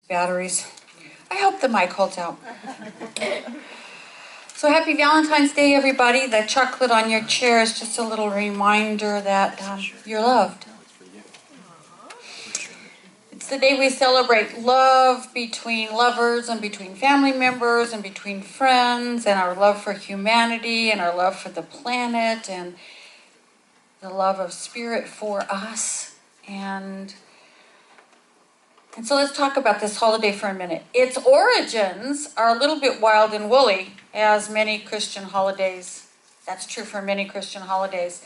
batteries. I hope the mic holds out. So happy Valentine's Day, everybody. The chocolate on your chair is just a little reminder that you're loved. It's the day we celebrate love between lovers and between family members and between friends, and our love for humanity and our love for the planet and the love of spirit for us. And so let's talk about this holiday for a minute. Its origins are a little bit wild and woolly, as many Christian holidays. That's true for many Christian holidays.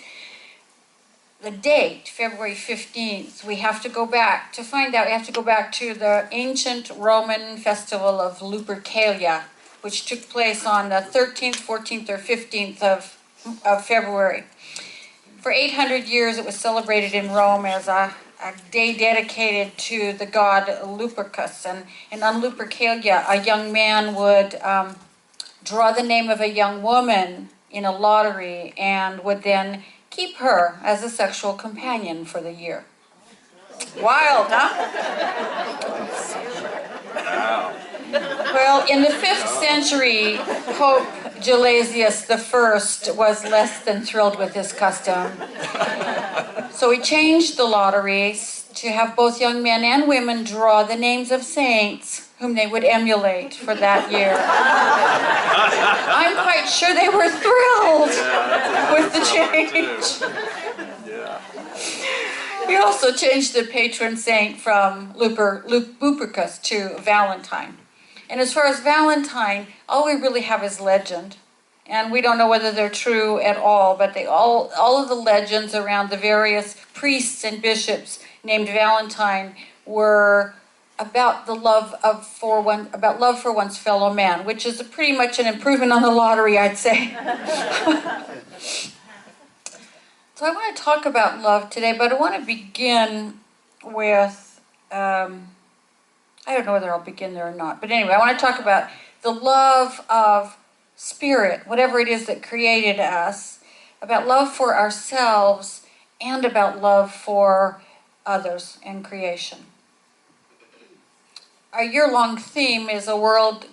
The date, February 15th, we have to go back to find out. We have to go back to the ancient Roman festival of Lupercalia, which took place on the 13th, 14th, or 15th of February. For 800 years, it was celebrated in Rome as a day dedicated to the god Lupercus. And on Lupercalia, a young man would draw the name of a young woman in a lottery and would then keep her as a sexual companion for the year. Wild, huh? Wow. Well, in the 5th century, Pope Gelasius I was less than thrilled with this custom. So he changed the lotteries to have both young men and women draw the names of saints whom they would emulate for that year. I'm quite sure they were thrilled with the change. Yeah. He also changed the patron saint from Lupercus to Valentine. And as far as Valentine, all we really have is legend. And we don't know whether they're true at all, but all of the legends around the various priests and bishops named Valentine were about the love for one's fellow man, which is pretty much an improvement on the lottery, I'd say. So I want to talk about love today, but I want to begin with, I don't know whether I'll begin there or not, but anyway, I want to talk about the love of spirit, whatever it is that created us, about love for ourselves, and about love for others and creation. Our year-long theme is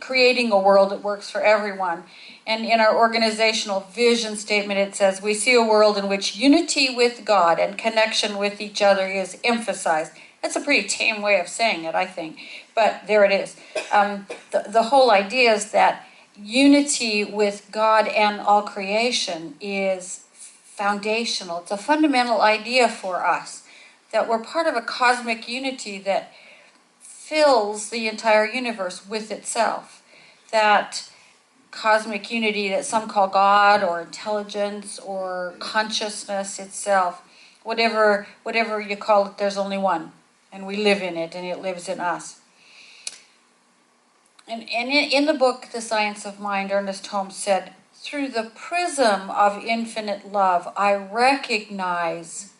creating a world that works for everyone. And in our organizational vision statement, it says, we see a world in which unity with God and connection with each other is emphasized. That's a pretty tame way of saying it, I think. But there it is. The whole idea is that unity with God and all creation is foundational. It's a fundamental idea for us, that we're part of a cosmic unity that fills the entire universe with itself. That cosmic unity that some call God or intelligence or consciousness itself, whatever you call it, there's only one. And we live in it, and it lives in us. And in the book, The Science of Mind, Ernest Holmes said, through the prism of infinite love, I recognize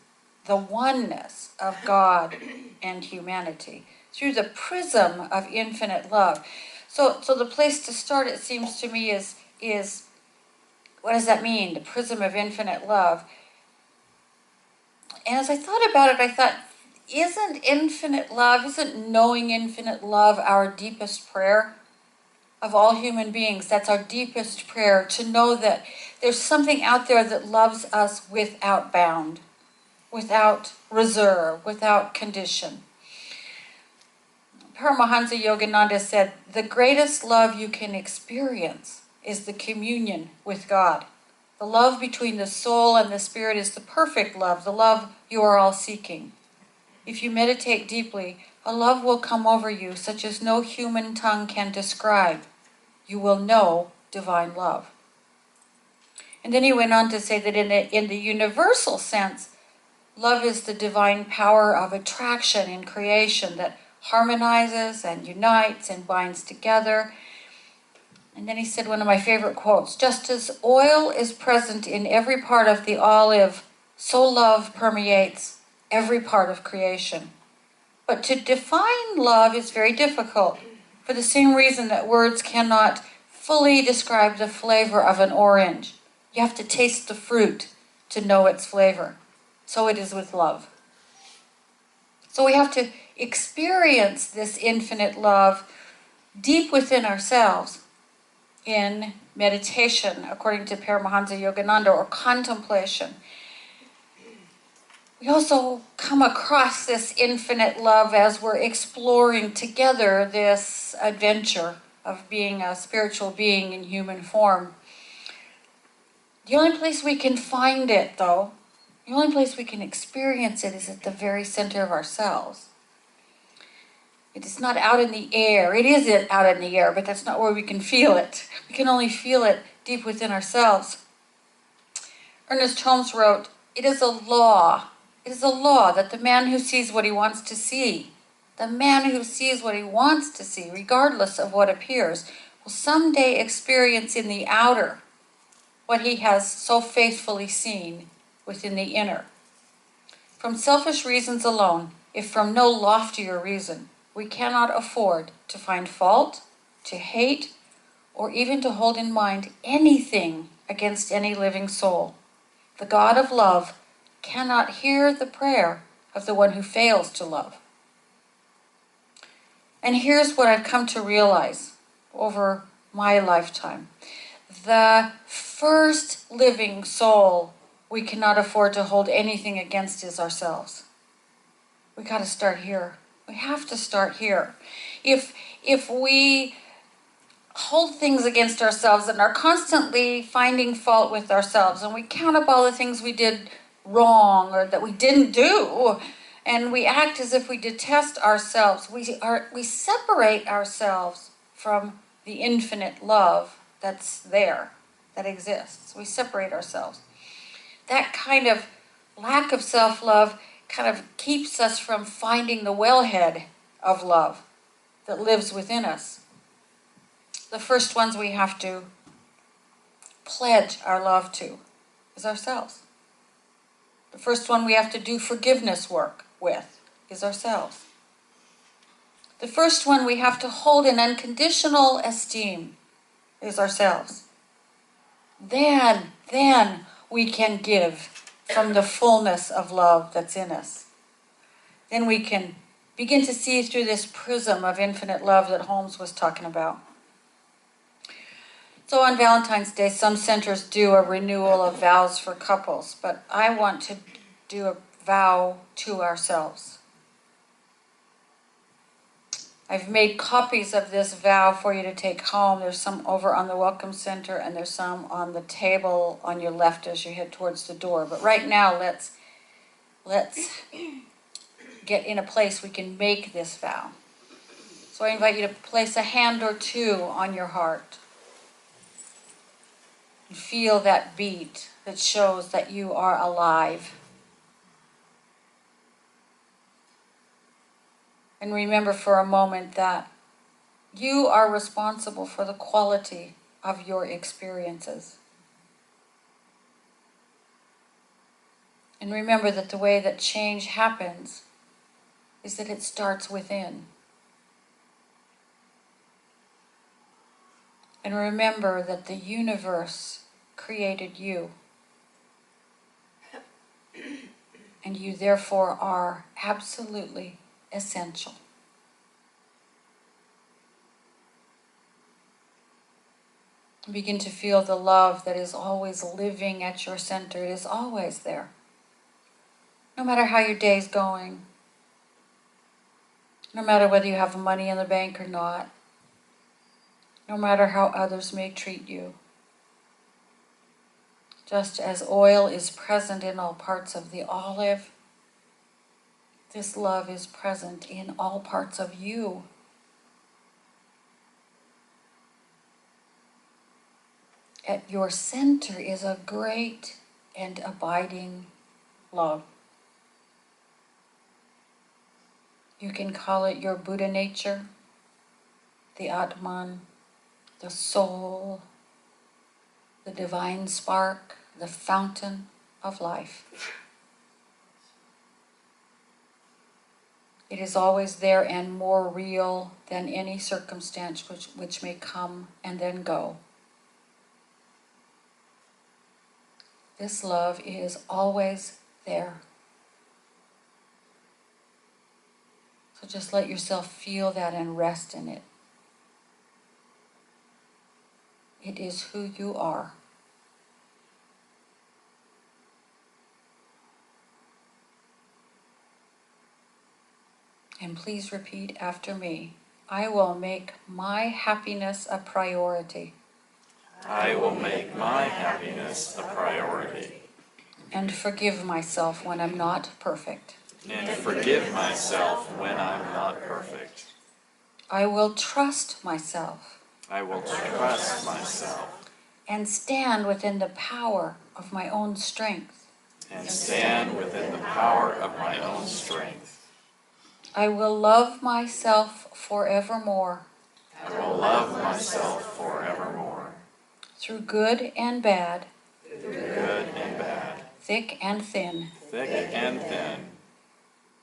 the oneness of God and humanity. Through the prism of infinite love. So the place to start, it seems to me, is what does that mean? The prism of infinite love. And as I thought about it, I thought, isn't knowing infinite love our deepest prayer of all human beings? That's our deepest prayer, to know that there's something out there that loves us without bound, without reserve, without condition. Paramahansa Yogananda said, the greatest love you can experience is the communion with God. The love between the soul and the spirit is the perfect love, the love you are all seeking. If you meditate deeply, a love will come over you such as no human tongue can describe. You will know divine love. And then he went on to say that in the universal sense, love is the divine power of attraction in creation that harmonizes and unites and binds together. And then he said one of my favorite quotes, just as oil is present in every part of the olive, so love permeates every part of creation. But to define love is very difficult, for the same reason that words cannot fully describe the flavor of an orange. You have to taste the fruit to know its flavor. So it is with love. So we have to experience this infinite love deep within ourselves in meditation, according to Paramahansa Yogananda, or contemplation. We also come across this infinite love as we're exploring together this adventure of being a spiritual being in human form. The only place we can find it, though, the only place we can experience it is at the very center of ourselves. It is not out in the air. It is out in the air, but that's not where we can feel it. We can only feel it deep within ourselves. Ernest Holmes wrote, "It is a law. It is a law that the man who sees what he wants to see, the man who sees what he wants to see, regardless of what appears, will someday experience in the outer what he has so faithfully seen within the inner. From selfish reasons alone, if from no loftier reason, we cannot afford to find fault, to hate, or even to hold in mind anything against any living soul. The God of love cannot hear the prayer of the one who fails to love." And here's what I've come to realize over my lifetime. The first living soul we cannot afford to hold anything against is ourselves. We got to start here. We have to start here. If we hold things against ourselves and are constantly finding fault with ourselves, and we count up all the things we did wrong or that we didn't do, and we act as if we detest ourselves, we separate ourselves from the infinite love that's there, that exists. We separate ourselves. That kind of lack of self-love kind of keeps us from finding the wellhead of love that lives within us. The first ones we have to pledge our love to is ourselves. The first one we have to do forgiveness work with is ourselves. The first one we have to hold in unconditional esteem is ourselves. Then we can give from the fullness of love that's in us. Then we can begin to see through this prism of infinite love that Holmes was talking about. So on Valentine's Day, some centers do a renewal of vows for couples, but I want to do a vow to ourselves. I've made copies of this vow for you to take home. There's some over on the Welcome Center, and there's some on the table on your left as you head towards the door. But right now, let's get in a place we can make this vow. So I invite you to place a hand or two on your heart. And feel that beat that shows that you are alive. And remember for a moment that you are responsible for the quality of your experiences. And remember that the way that change happens is that it starts within. And remember that the universe created you. And you therefore are absolutely essential. Begin to feel the love that is always living at your center. It is always there. No matter how your day's going. No matter whether you have money in the bank or not. No matter how others may treat you. Just as oil is present in all parts of the olive, this love is present in all parts of you. At your center is a great and abiding love. You can call it your Buddha nature, the Atman, the soul, the divine spark, the fountain of life. It is always there and more real than any circumstance which may come and then go. This love is always there. So just let yourself feel that and rest in it. It is who you are. And please repeat after me. I will make my happiness a priority. I will make my happiness a priority. And forgive myself when I'm not perfect. And forgive myself when I'm not perfect. I will trust myself. I will trust myself. And stand within the power of my own strength. And stand within the power of my own strength. I will love myself forevermore. I will love myself forevermore. Through good and bad. Through good and bad. Thick and thin. Thick and thin.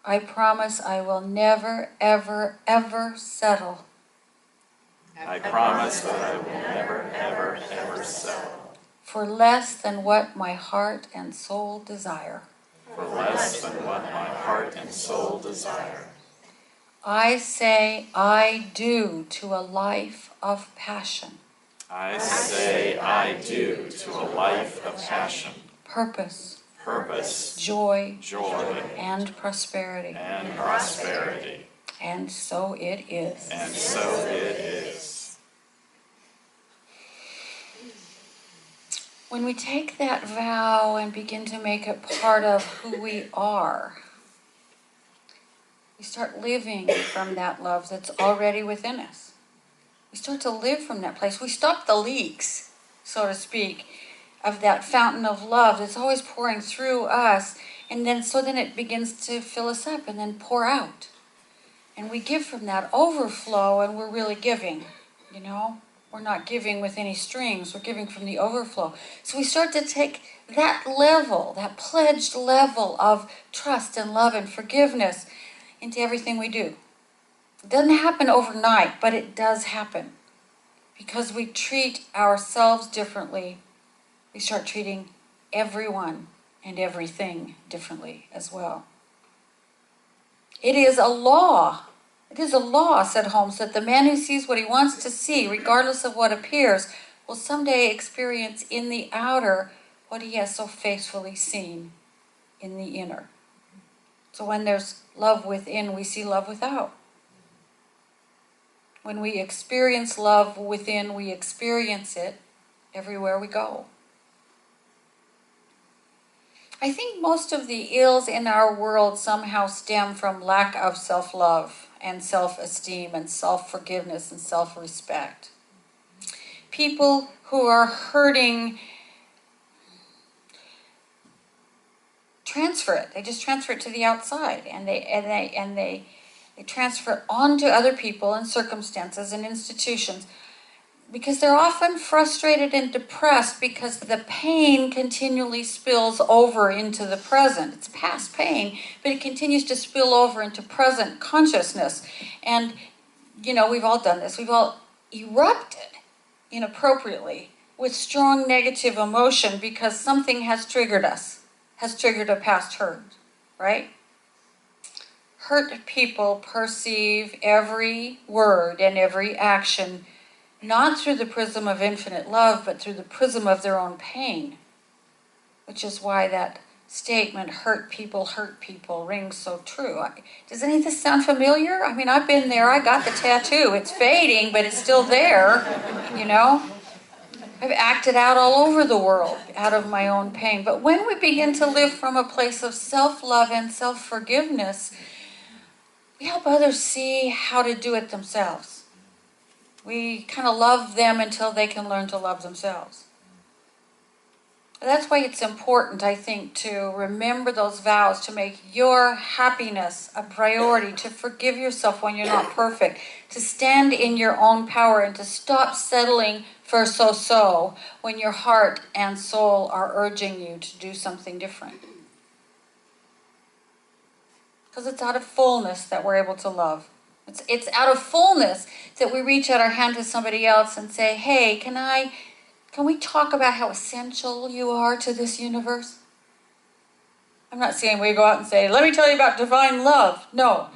I promise I will never, ever, ever settle. I promise that I will never, ever, ever settle. For less than what my heart and soul desire. For less than what my heart and soul desire. I say I do to a life of passion. I say I do to a life of passion. Purpose. Purpose. Joy. Joy. And prosperity. And prosperity. And so it is. And so it is. When we take that vow and begin to make it part of who we are, we start living from that love that's already within us. We start to live from that place. We stop the leaks, so to speak, of that fountain of love that's always pouring through us. And then it begins to fill us up and then pour out. And we give from that overflow, and we're really giving, you know? We're not giving with any strings. We're giving from the overflow. So we start to take that level, that pledged level of trust and love and forgiveness into everything we do. It doesn't happen overnight, but it does happen. Because we treat ourselves differently, we start treating everyone and everything differently as well. It is a law. It is a law, said Holmes, that the man who sees what he wants to see, regardless of what appears, will someday experience in the outer what he has so faithfully seen in the inner. So when there's love within, we see love without. When we experience love within, we experience it everywhere we go. I think most of the ills in our world somehow stem from lack of self-love and self-esteem and self-forgiveness and self-respect. People who are hurting transfer it. They just transfer it to the outside, and they transfer it onto other people and circumstances and institutions, because they're often frustrated and depressed because the pain continually spills over into the present. It's past pain, but it continues to spill over into present consciousness. And, you know, we've all done this. We've all erupted inappropriately with strong negative emotion because something has triggered us, has triggered a past hurt, right? Hurt people perceive every word and every action not through the prism of infinite love, but through the prism of their own pain, which is why that statement, hurt people, rings so true. Does any of this sound familiar? I mean, I've been there. I got the tattoo. It's fading, but it's still there, you know? I've acted out all over the world out of my own pain. But when we begin to live from a place of self-love and self-forgiveness, we help others see how to do it themselves. We kind of love them until they can learn to love themselves. That's why it's important, I think, to remember those vows, to make your happiness a priority, to forgive yourself when you're not perfect, to stand in your own power, and to stop settling for so-so when your heart and soul are urging you to do something different. Because it's out of fullness that we're able to love. It's out of fullness that we reach out our hand to somebody else and say, hey, can we talk about how essential you are to this universe? I'm not saying we go out and say, let me tell you about divine love. No.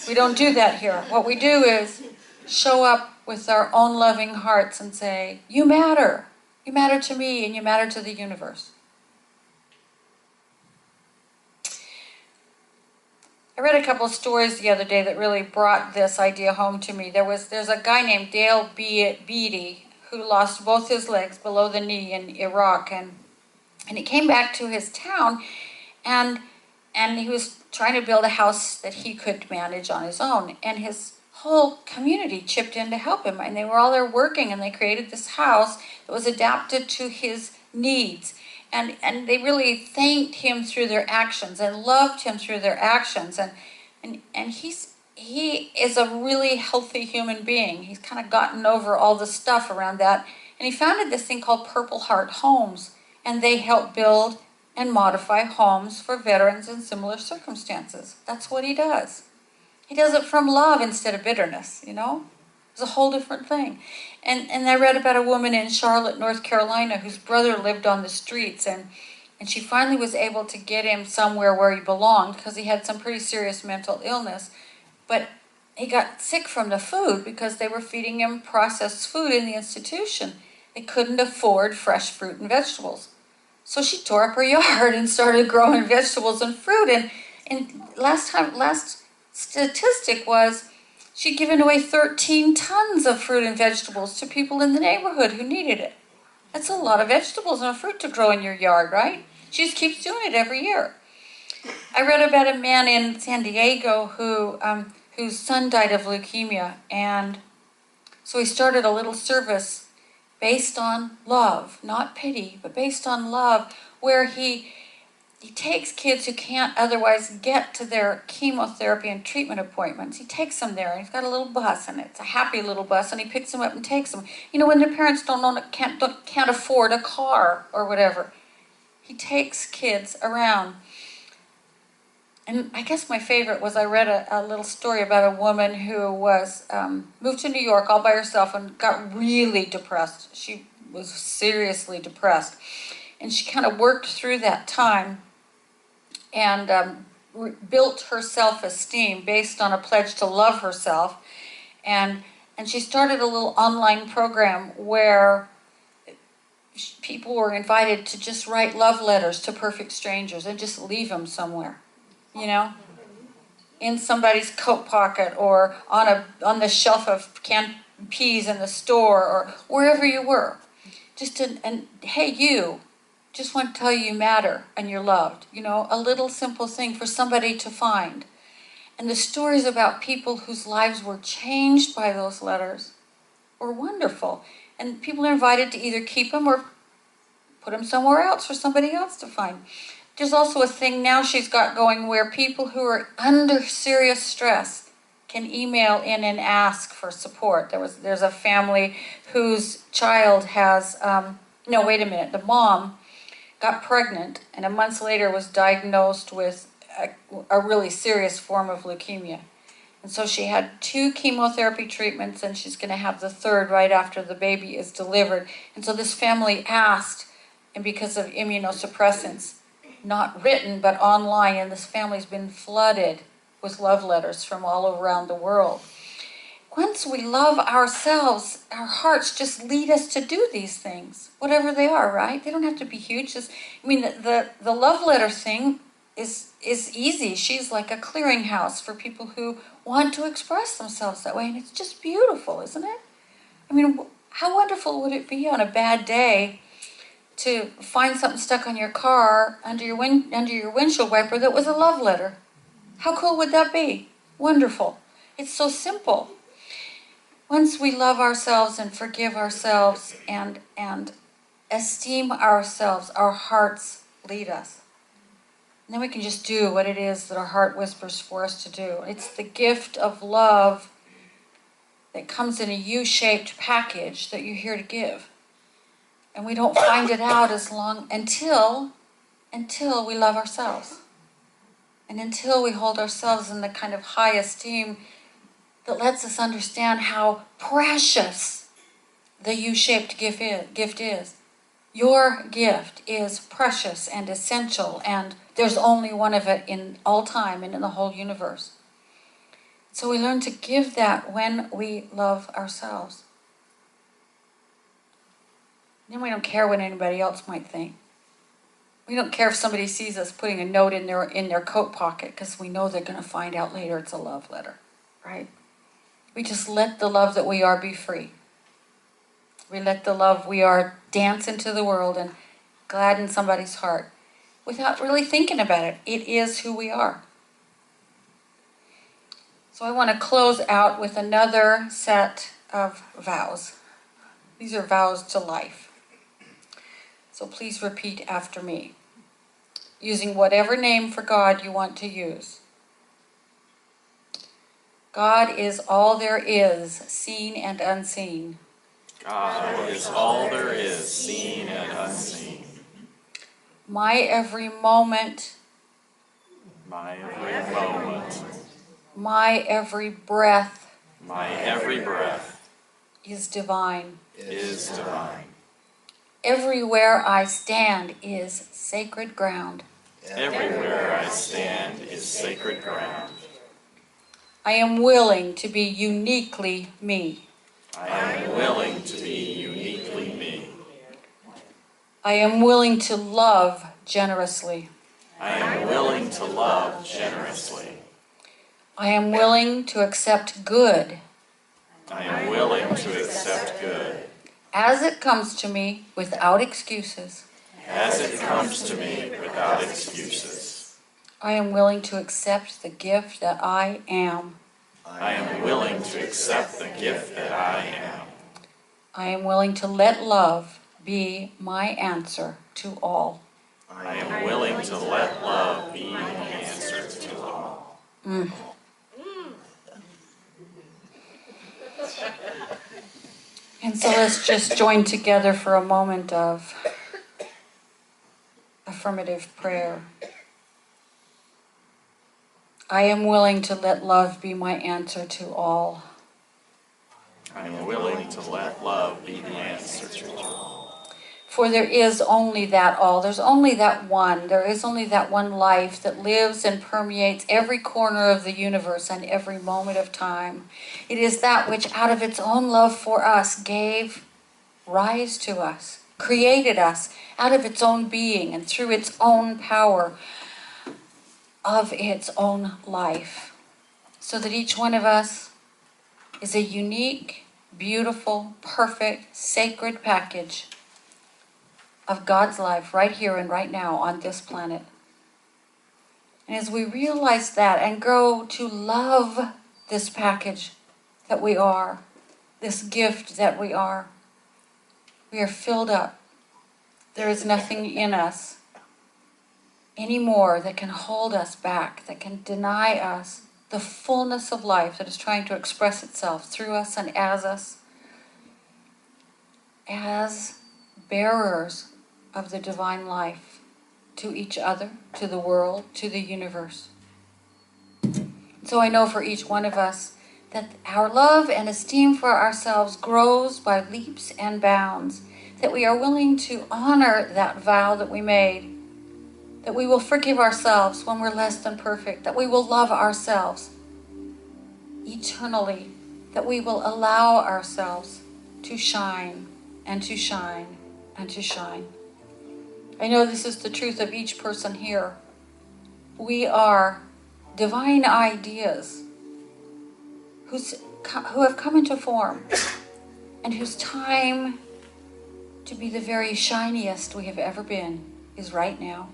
We don't do that here. What we do is show up with our own loving hearts and say, you matter. You matter to me and you matter to the universe. I read a couple of stories the other day that really brought this idea home to me. There's a guy named Dale Beatty who lost both his legs below the knee in Iraq, and he came back to his town, and he was trying to build a house that he could manage on his own, and his whole community chipped in to help him, and they were all there working, and they created this house that was adapted to his needs. And they really thanked him through their actions and loved him through their actions. And he is a really healthy human being. He's kind of gotten over all the stuff around that. And he founded this thing called Purple Heart Homes. And they help build and modify homes for veterans in similar circumstances. That's what he does. He does it from love instead of bitterness, you know? It's a whole different thing. And I read about a woman in Charlotte, North Carolina, whose brother lived on the streets, and she finally was able to get him somewhere where he belonged because he had some pretty serious mental illness. But he got sick from the food because they were feeding him processed food in the institution. They couldn't afford fresh fruit and vegetables. So she tore up her yard and started growing vegetables and fruit. And last statistic was she'd given away 13 tons of fruit and vegetables to people in the neighborhood who needed it. That's a lot of vegetables and fruit to grow in your yard, right? She just keeps doing it every year. I read about a man in San Diego whose son died of leukemia, and so he started a little service based on love, not pity, but based on love, where he takes kids who can't otherwise get to their chemotherapy and treatment appointments. He takes them there, and he's got a little bus, and it's a happy little bus, and he picks them up and takes them. You know, when their parents can't afford a car or whatever, he takes kids around. And I guess my favorite was I read a little story about a woman who was moved to New York all by herself and got really depressed. She was seriously depressed. And she kind of worked through that time and built her self-esteem based on a pledge to love herself. And she started a little online program where people were invited to just write love letters to perfect strangers and just leave them somewhere, you know, in somebody's coat pocket or on the shelf of canned peas in the store or wherever you were. And hey, you. Just want to tell you matter and you're loved. You know, a little simple thing for somebody to find. And the stories about people whose lives were changed by those letters were wonderful. And people are invited to either keep them or put them somewhere else for somebody else to find. There's also a thing now she's got going where people who are under serious stress can email in and ask for support. There's a family whose child has, the mom got pregnant, and a month later was diagnosed with a really serious form of leukemia. And so she had 2 chemotherapy treatments, and she's going to have the 3rd right after the baby is delivered. And so this family asked, and because of immunosuppressants, not written, but online, and this family's been flooded with love letters from all around the world. Once we love ourselves, our hearts just lead us to do these things, whatever they are, right? They don't have to be huge. The love letter thing is easy. She's like a clearinghouse for people who want to express themselves that way, and it's just beautiful, isn't it? I mean, how wonderful would it be on a bad day to find something stuck on your car under your windshield wiper that was a love letter? How cool would that be? Wonderful. It's so simple. Once we love ourselves and forgive ourselves and esteem ourselves, our hearts lead us. And then we can just do what it is that our heart whispers for us to do. It's the gift of love that comes in a U-shaped package that you're here to give. And we don't find it out until we love ourselves. And until we hold ourselves in the kind of high esteem that lets us understand how precious the U-shaped gift is. Your gift is precious and essential, and there's only one of it in all time and in the whole universe. So we learn to give that when we love ourselves. Then we don't care what anybody else might think. We don't care if somebody sees us putting a note in their coat pocket, because we know they're going to find out later it's a love letter, right? We just let the love that we are be free. We let the love we are dance into the world and gladden somebody's heart without really thinking about it. It is who we are. So I want to close out with another set of vows. These are vows to life. So please repeat after me, using whatever name for God you want to use. God is all there is, seen and unseen. God is all there is, seen and unseen. My every moment, My every moment, my every breath my every breath is divine. is divine. Everywhere I stand is sacred ground. Everywhere I stand is sacred ground. I am willing to be uniquely me. I am willing to be uniquely me. I am willing to love generously. I am willing to love generously. I am willing to accept good I am willing to accept good as it comes to me without excuses. as it comes to me without excuses. I am willing to accept the gift that I am. I am willing to accept the gift that I am. I am willing to let love be my answer to all. I am willing to let love be the answer to all. And so let's just join together for a moment of affirmative prayer. I am willing to let love be my answer to all. I am willing to let love be the answer to all. For there is only that all. There's only that one. There is only that one life that lives and permeates every corner of the universe and every moment of time. It is that which out of its own love for us gave rise to us, created us out of its own being and through its own power of its own life. So that each one of us is a unique, beautiful, perfect, sacred package of God's life right here and right now on this planet. And as we realize that and grow to love this package that we are, this gift that we are filled up. There is nothing in us anymore that can hold us back, that can deny us the fullness of life that is trying to express itself through us and as us, as bearers of the divine life to each other, to the world, to the universe. So I know for each one of us that our love and esteem for ourselves grows by leaps and bounds, that we are willing to honor that vow that we made, that we will forgive ourselves when we're less than perfect, that we will love ourselves eternally, that we will allow ourselves to shine and to shine and to shine. I know this is the truth of each person here. We are divine ideas who have come into form and whose time to be the very shiniest we have ever been is right now.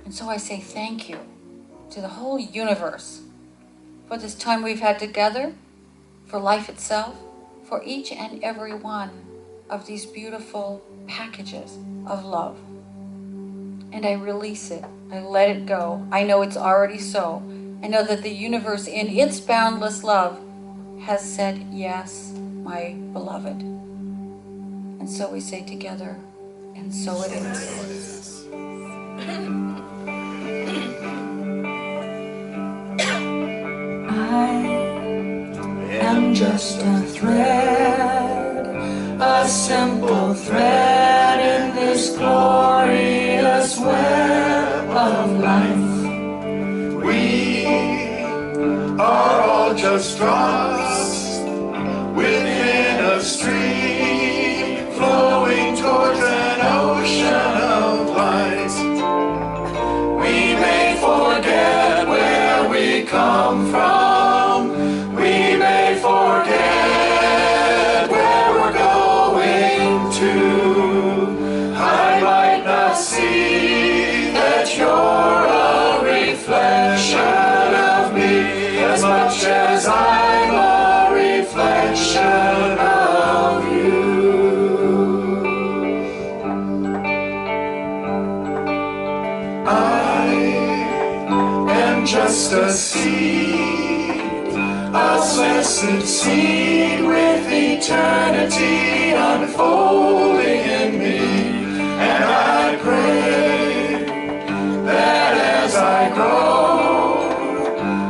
And so I say thank you to the whole universe for this time we've had together, for life itself, for each and every one of these beautiful packages of love. And I release it. I let it go. I know it's already so. I know that the universe in its boundless love has said, yes, my beloved. And so we say together, and so it is. I am just a thread, a simple thread in this glorious web of life. We are trust within a stream flowing towards an ocean of light. We may forget where we come from. We may forget where we're going to. I might not see that you're a reflection of me as much as I'm a reflection of you. I am just a seed, a blessed seed with eternity unfolding in me. And I pray that as I grow,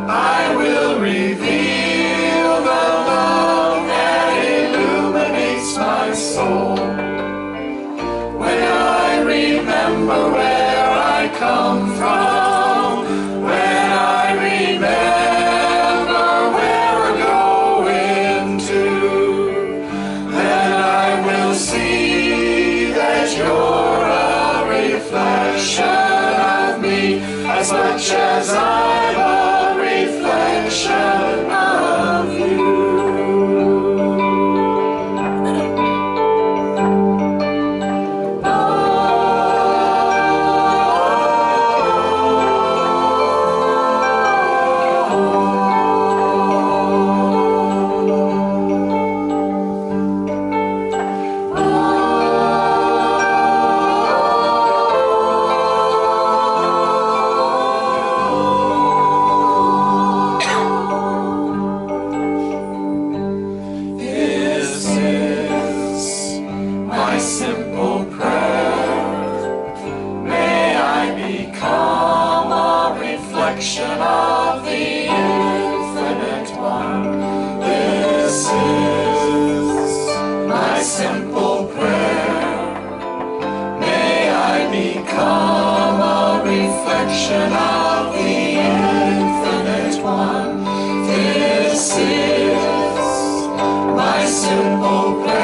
I will reveal the love that illuminates my soul. When I remember where I come from, when I remember where we're going to, then I will see that you're a reflection of me as much as I'm a reflection of you. Simple prayer, may I become a reflection of the infinite one. This is my simple prayer, may I become a reflection of the infinite one. This is my simple prayer,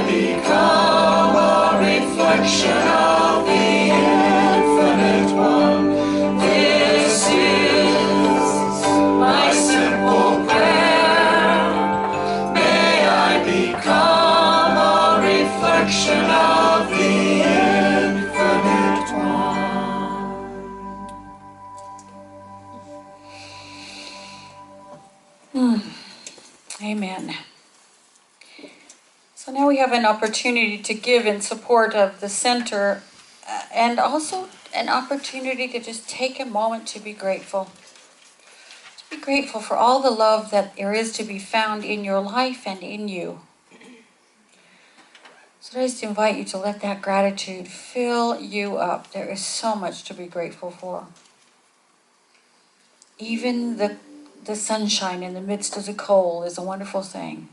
become a reflection of the infinite one. This is my simple prayer. May I become a reflection of the infinite one. Amen. So now we have an opportunity to give in support of the center and also an opportunity to just take a moment to be grateful. To be grateful for all the love that there is to be found in your life and in you. So I just invite you to let that gratitude fill you up. There is so much to be grateful for. Even the sunshine in the midst of the cold is a wonderful thing.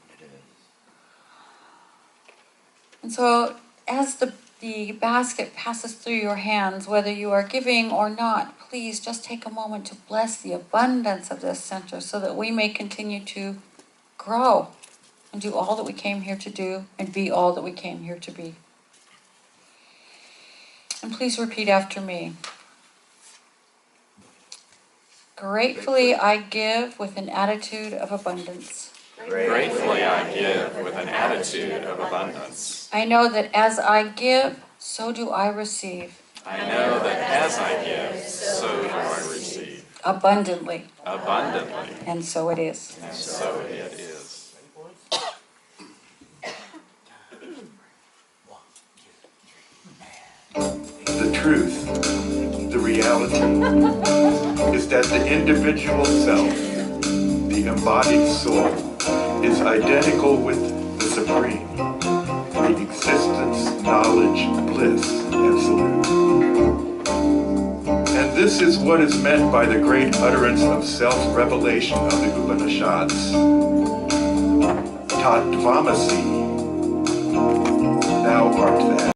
And so as the basket passes through your hands, whether you are giving or not, please just take a moment to bless the abundance of this center so that we may continue to grow and do all that we came here to do and be all that we came here to be. And please repeat after me. Gratefully I give with an attitude of abundance. Gratefully I give with an attitude of abundance. I know that as I give, so do I receive. I know that as I give, so do I receive. Abundantly. Abundantly. And so it is. And so it is. The truth, the reality, is that the individual self, the embodied soul, is identical with the Supreme, the existence, knowledge, bliss, absolute. And this is what is meant by the great utterance of self-revelation of the Upanishads. Tat Tvamasi, thou art that.